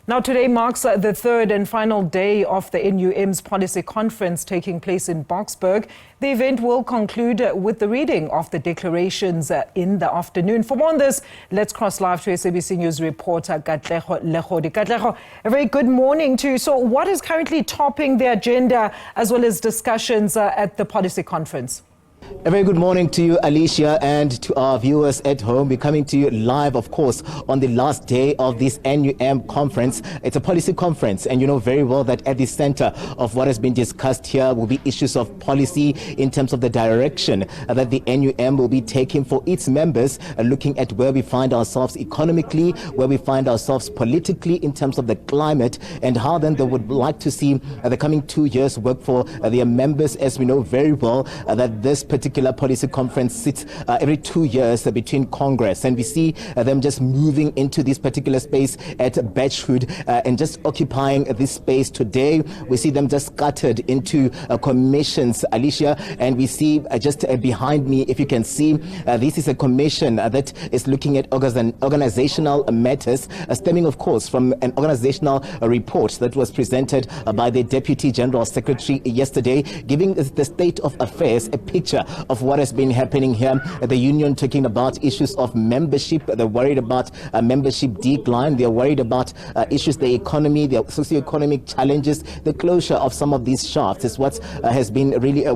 Now, today marks the third and final day of the NUM's policy conference taking place in Boksburg. The event will conclude with the reading of the declarations in the afternoon. For more on this, let's cross live to SABC News reporter Katlego Legodi. Katlego, a very good morning to you. So what is currently topping the agenda as well as discussions at the policy conference? A very good morning to you, Alicia, and to our viewers at home. We're coming to you live, of course, on the last day of this NUM conference. It's a policy conference, and you know very well that at the center of what has been discussed here will be issues of policy in terms of the direction that the NUM will be taking for its members, looking at where we find ourselves economically, where we find ourselves politically in terms of the climate, and how then they would like to see the coming 2 years work for their members. As we know very well that this particular policy conference sits every 2 years between Congress, and we see them just moving into this particular space at Boksburg and just occupying this space. Today we see them just scattered into commissions, Alicia, and we see just behind me, if you can see, this is a commission that is looking at organizational matters stemming, of course, from an organizational report that was presented by the Deputy General Secretary yesterday, giving the state of affairs, a picture of what has been happening here. The union talking about issues of membership. They're worried about membership decline. They're worried about issues, the economy, the socio-economic challenges. The closure of some of these shafts is what has been really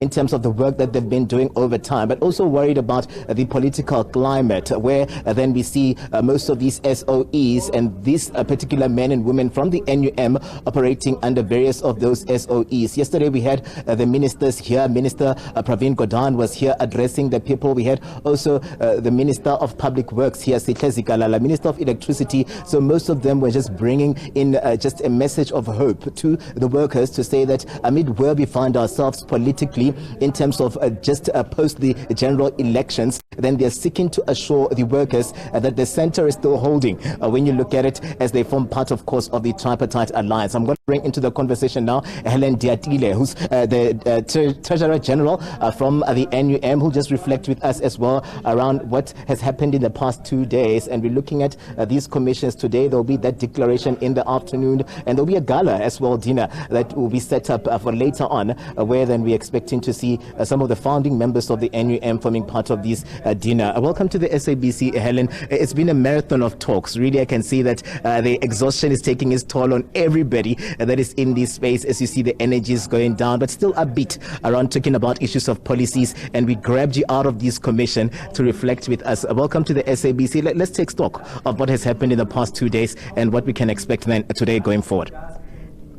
in terms of the work that they've been doing over time, but also worried about the political climate, where then we see most of these SOEs and these particular men and women from the NUM operating under various of those SOEs. Yesterday we had the ministers here. Minister Pravin Gordhan was here addressing the people. We had also the Minister of Public Works here, Katlego Legodi, Minister of Electricity. So most of them were just bringing in just a message of hope to the workers, to say that amid where we find ourselves politically in terms of just post the general elections, then they're seeking to assure the workers that the center is still holding when you look at it, as they form part, of course, of the tripartite alliance. I'm going to bring into the conversation now Helen Diatile, who's the Treasurer General from the NUM, who'll just reflect with us as well around what has happened in the past 2 days. And we're looking at these commissions today. There'll be that declaration in the afternoon, and there'll be a gala as well, dinner, that will be set up for later on, where then we're expecting to see some of the founding members of the NUM forming part of this dinner. Welcome to the SABC, Helen. It's been a marathon of talks. Really, I can see that the exhaustion is taking its toll on everybody that is in this space, as you see the energy is going down, but still upbeat around talking about issues of policies. And we grabbed you out of this commission to reflect with us. Welcome to the SABC. Let's take stock of what has happened in the past 2 days and what we can expect then today going forward.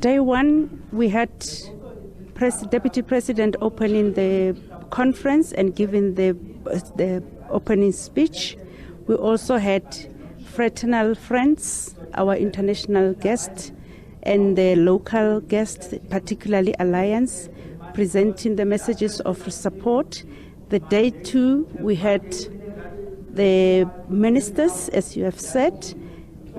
Day one, we had Deputy President opening the conference and giving the opening speech. We also had fraternal friends, our international guests, and the local guests, particularly Alliance, presenting the messages of support. The day two, we had the ministers, as you have said.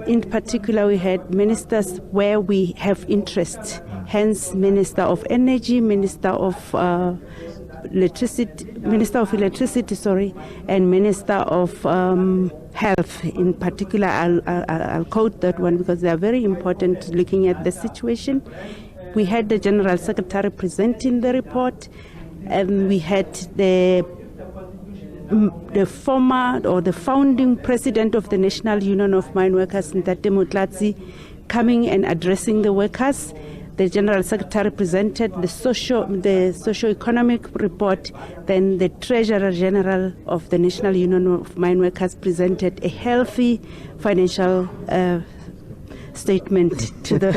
In particular, we had ministers where we have interest, hence Minister of Energy, Minister of Electricity, and Minister of Health. In particular, I'll quote that one because they are very important looking at the situation. We had the General Secretary presenting the report, and we had the former or the founding president of the National Union of Mine Workers, Ntate Motlatsi, coming and addressing the workers. The General Secretary presented the socio-economic report. Then the Treasurer General of the National Union of Mine Workers presented a healthy financial statement to the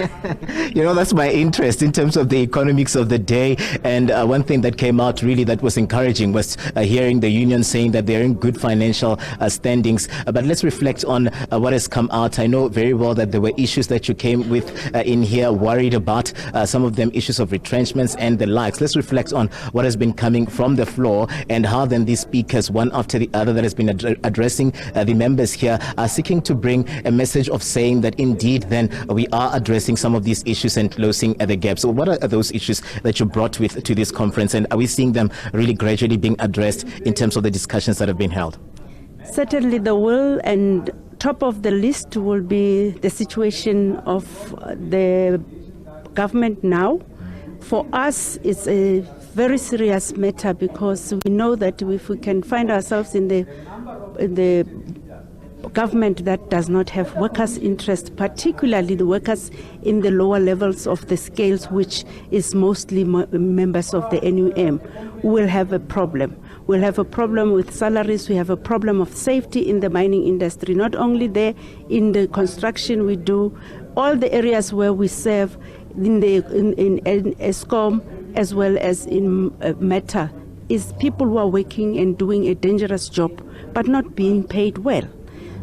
you know, that's my interest in terms of the economics of the day. And one thing that came out really that was encouraging was hearing the union saying that they're in good financial standings. But let's reflect on what has come out. I know very well that there were issues that you came with in here, worried about, some of them issues of retrenchments and the likes. Let's reflect on what has been coming from the floor and how then these speakers, one after the other that has been addressing the members here, are seeking to bring a message of saying that indeed then we are addressing some of these issues and closing the gap. So what are those issues that you brought with to this conference, and are we seeing them really gradually being addressed in terms of the discussions that have been held? Certainly the will and top of the list will be the situation of the government now. For us, it's a very serious matter because we know that if we can find ourselves in the government that does not have workers' interest, particularly the workers in the lower levels of the scales, which is mostly members of the NUM, will have a problem. We'll have a problem with salaries. We have a problem of safety in the mining industry, not only there in the construction we do, all the areas where we serve in ESCOM as well as in META, is people who are working and doing a dangerous job but not being paid well.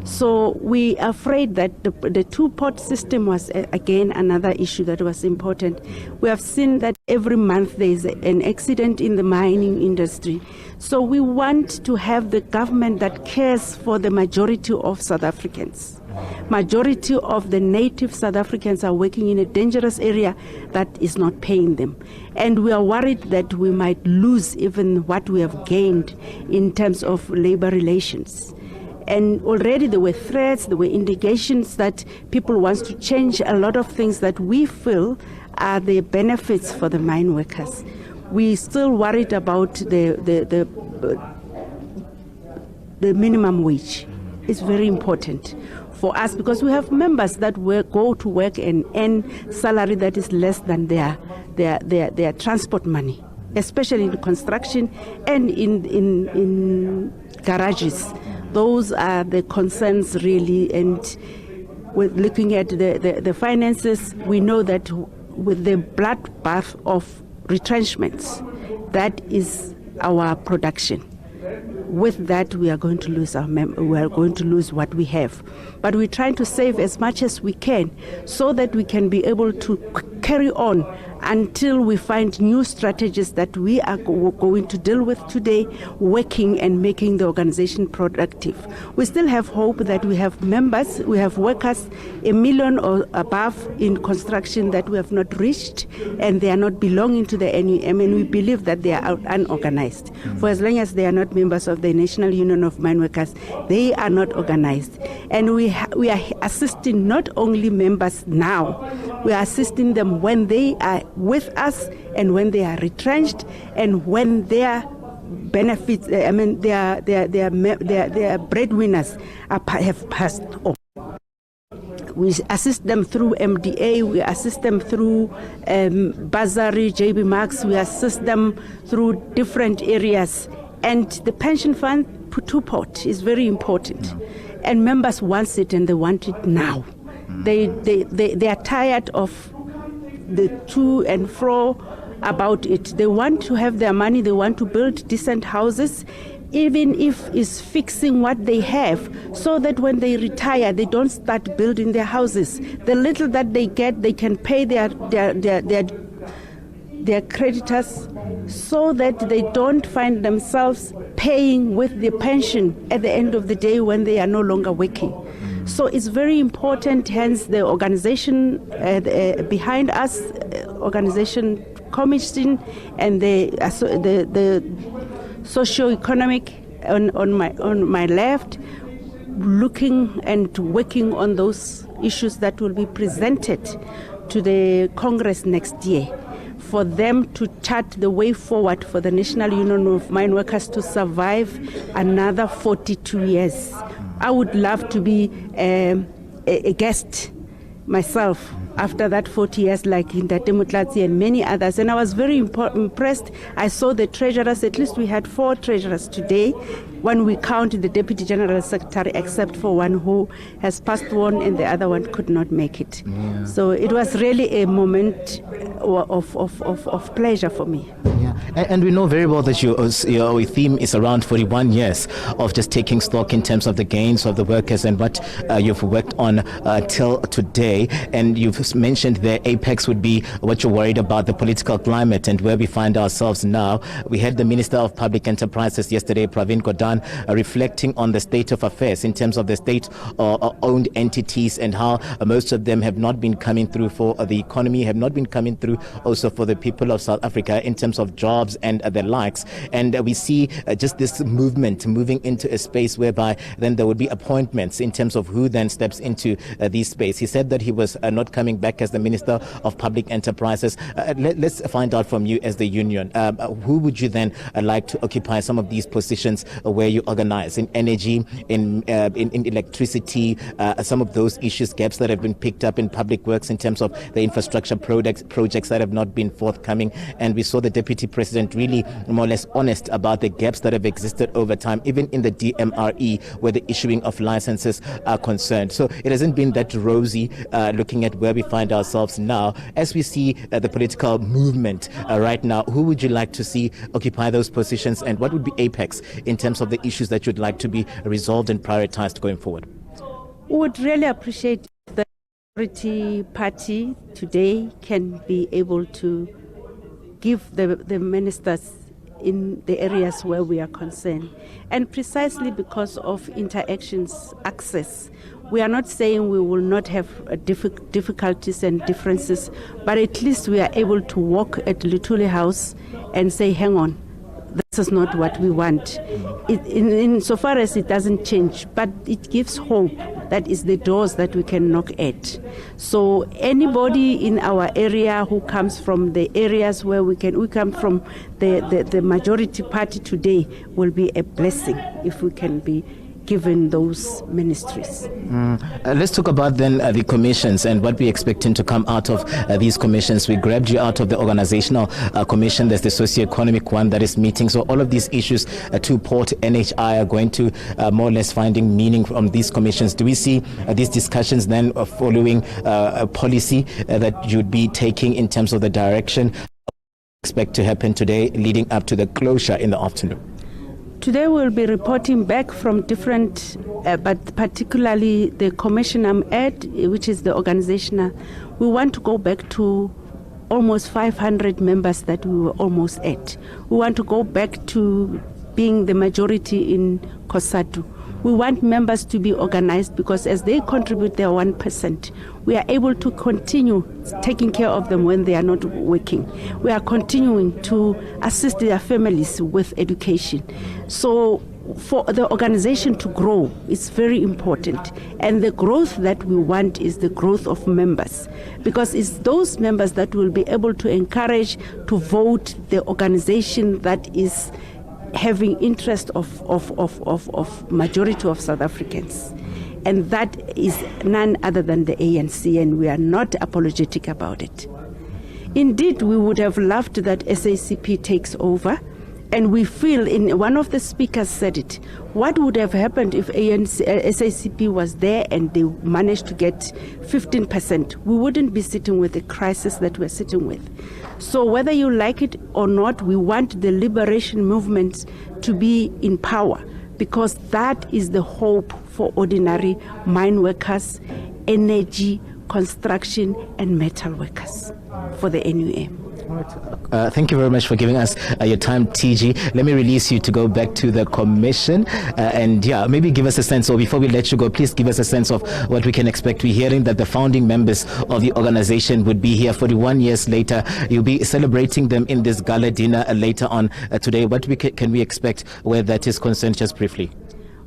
So we are afraid that the two-pot system was, again, another issue that was important. We have seen that every month there is an accident in the mining industry. So we want to have the government that cares for the majority of South Africans. Majority of the native South Africans are working in a dangerous area that is not paying them. And we are worried that we might lose even what we have gained in terms of labor relations. And already there were threats, there were indications that people want to change a lot of things that we feel are the benefits for the mine workers. We're still worried about the minimum wage. It's very important for us because we have members that go to work and earn salary that is less than their transport money, especially in construction and in garages. Those are the concerns really, and with looking at the finances, we know that with the bloodbath of retrenchments, that is our production. With that, we are going to lose what we have. But we're trying to save as much as we can so that we can be able to carry on until we find new strategies that we are going to deal with today, working and making the organization productive. We still have hope that we have members, we have workers, 1 million or above in construction that we have not reached, and they are not belonging to the NUM, and we believe that they are unorganized. For as long as they are not members of the National Union of Mine Workers, they are not organized. And we are assisting not only members now, we are assisting them when they are with us and when they are retrenched and when their benefits, their breadwinners have passed on. We assist them through MDA, we assist them through Bursary, JB Max, we assist them through different areas. And the pension fund, two-pot, is very important. And members want it and they want it now. They are tired of the to and fro about it. They want to have their money, they want to build decent houses, even if it's fixing what they have, so that when they retire, they don't start building their houses. The little that they get, they can pay their creditors, so that they don't find themselves paying with their pension at the end of the day when they are no longer working. So it's very important, hence the organization behind us, organization commission, and the socio-economic on my left, looking and working on those issues that will be presented to the Congress next year, for them to chart the way forward for the National Union of Mine Workers to survive another 42 years. I would love to be a guest myself after that 40 years, like Ndate Mutlatsi and many others. And I was very impressed. I saw the treasurers, at least we had 4 treasurers today, when we count the Deputy General Secretary, except for one who has passed on and the other one could not make it. Yeah. So it was really a moment of pleasure for me. Yeah. And we know very well that your theme is around 41 years of just taking stock in terms of the gains of the workers and what you've worked on till today. And you've you've mentioned the apex would be what you're worried about, the political climate and where we find ourselves now. We had the Minister of Public Enterprises yesterday, Pravin Gordhan, reflecting on the state of affairs in terms of the state-owned entities and how most of them have not been coming through for the economy, have not been coming through also for the people of South Africa in terms of jobs and the likes. And we see just this movement moving into a space whereby then there would be appointments in terms of who then steps into this space. He said that he was not coming back as the Minister of Public Enterprises. Let's find out from you as the union, who would you then like to occupy some of these positions where you organize in energy, in electricity, some of those issues, gaps that have been picked up in public works in terms of the infrastructure projects that have not been forthcoming. And we saw the Deputy President really more or less honest about the gaps that have existed over time, even in the DMRE, where the issuing of licenses are concerned. So it hasn't been that rosy looking at where we find ourselves now. As we see the political movement right now, who would you like to see occupy those positions, and what would be apex in terms of the issues that you'd like to be resolved and prioritized going forward? We would really appreciate the majority party today can be able to give the ministers in the areas where we are concerned. And precisely because of interactions, access, we are not saying we will not have difficulties and differences, but at least we are able to walk at Luthuli House and say, hang on, this is not what we want. In so far as it doesn't change, but it gives hope. That is the doors that we can knock at. So anybody in our area who comes from the areas where we come from, the majority party today will be a blessing if we can be given those ministries. Let's talk about then the commissions and what we're expecting to come out of these commissions. We grabbed you out of the organizational commission. There's the socio-economic one that is meeting. So all of these issues to Port NHI are going to more or less finding meaning from these commissions. Do we see these discussions then following a policy that you'd be taking in terms of the direction expect to happen today leading up to the closure in the afternoon? Today we'll be reporting back from different, but particularly the commission I'm at, which is the organizational. We want to go back to almost 500 members that we were almost at. We want to go back to being the majority in COSATU. We want members to be organized because as they contribute their 1%, we are able to continue taking care of them when they are not working. We are continuing to assist their families with education. So for the organization to grow, it's very important. And the growth that we want is the growth of members, because it's those members that will be able to encourage to vote the organization that is having interest of majority of South Africans. And that is none other than the ANC, and we are not apologetic about it. Indeed, we would have loved that SACP takes over, and we feel, in one of the speakers said it, what would have happened if SACP was there and they managed to get 15%? We wouldn't be sitting with the crisis that we're sitting with. So whether you like it or not, we want the liberation movement to be in power, because that is the hope for ordinary mine workers, energy, construction, and metal workers for the NUM. Thank you very much for giving us your time, TG. Let me release you to go back to the commission and maybe give us a sense, or before we let you go, please give us a sense of what we can expect. We're hearing that the founding members of the organization would be here 41 years later. You'll be celebrating them in this gala dinner later on today. What can we expect where that is concerned, just briefly?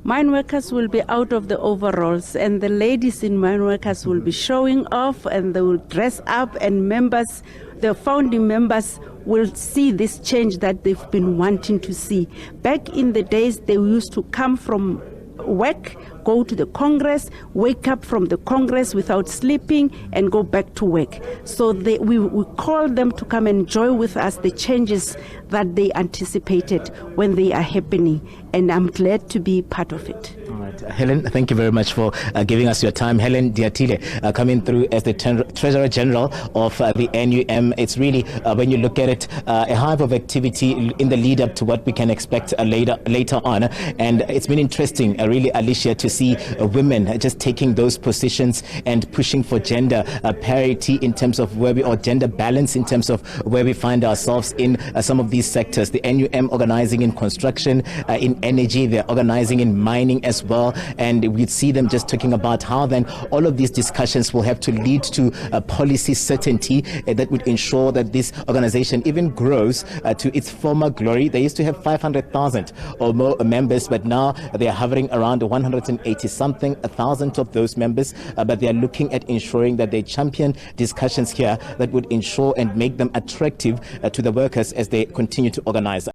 Mine workers will be out of the overalls, and the ladies in mine workers will be showing off, and they will dress up, and members, the founding members, will see this change that they've been wanting to see. Back in the days, they used to come from work, go to the Congress, wake up from the Congress without sleeping, and go back to work. So we call them to come and join with us the changes that they anticipated when they are happening, and I'm glad to be part of it. All right. Helen, thank you very much for giving us your time. Helen Diatile coming through as the Treasurer General of the NUM. It's really, when you look at it, a hive of activity in the lead up to what we can expect later on. And it's been interesting, really, Alicia, to see women just taking those positions and pushing for gender parity in terms of or gender balance in terms of where we find ourselves in some of these sectors. The NUM organizing in construction, in energy, they're organizing in mining as well, and we see them just talking about how then all of these discussions will have to lead to policy certainty that would ensure that this organization even grows to its former glory. They used to have 500,000 or more members, but now they are hovering around 180-something thousand of those members, but they are looking at ensuring that they champion discussions here that would ensure and make them attractive to the workers as they continue to organize.